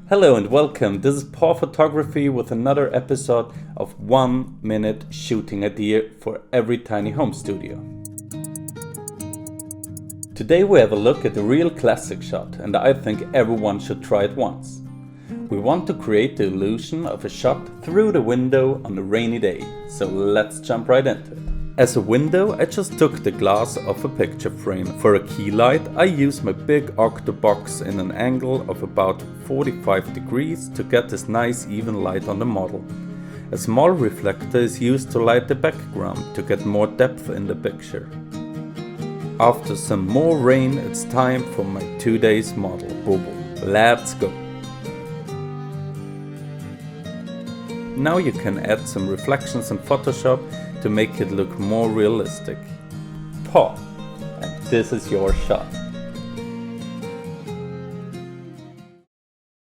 Hello and welcome, this is Paul Photography with another episode of 1 minute shooting idea for every tiny home studio. Today we have a look at a real classic shot and I think everyone should try it once. We want to create the illusion of a shot through the window on a rainy day, so let's jump right into it. As a window, I just took the glass off a picture frame. For a key light, I use my big Octabox in an angle of about 45 degrees to get this nice even light on the model. A small reflector is used to light the background to get more depth in the picture. After some more rain, it's time for my 2 days model. Bobo. Let's go! Now you can add some reflections in Photoshop to make it look more realistic. Paul, and this is your shot.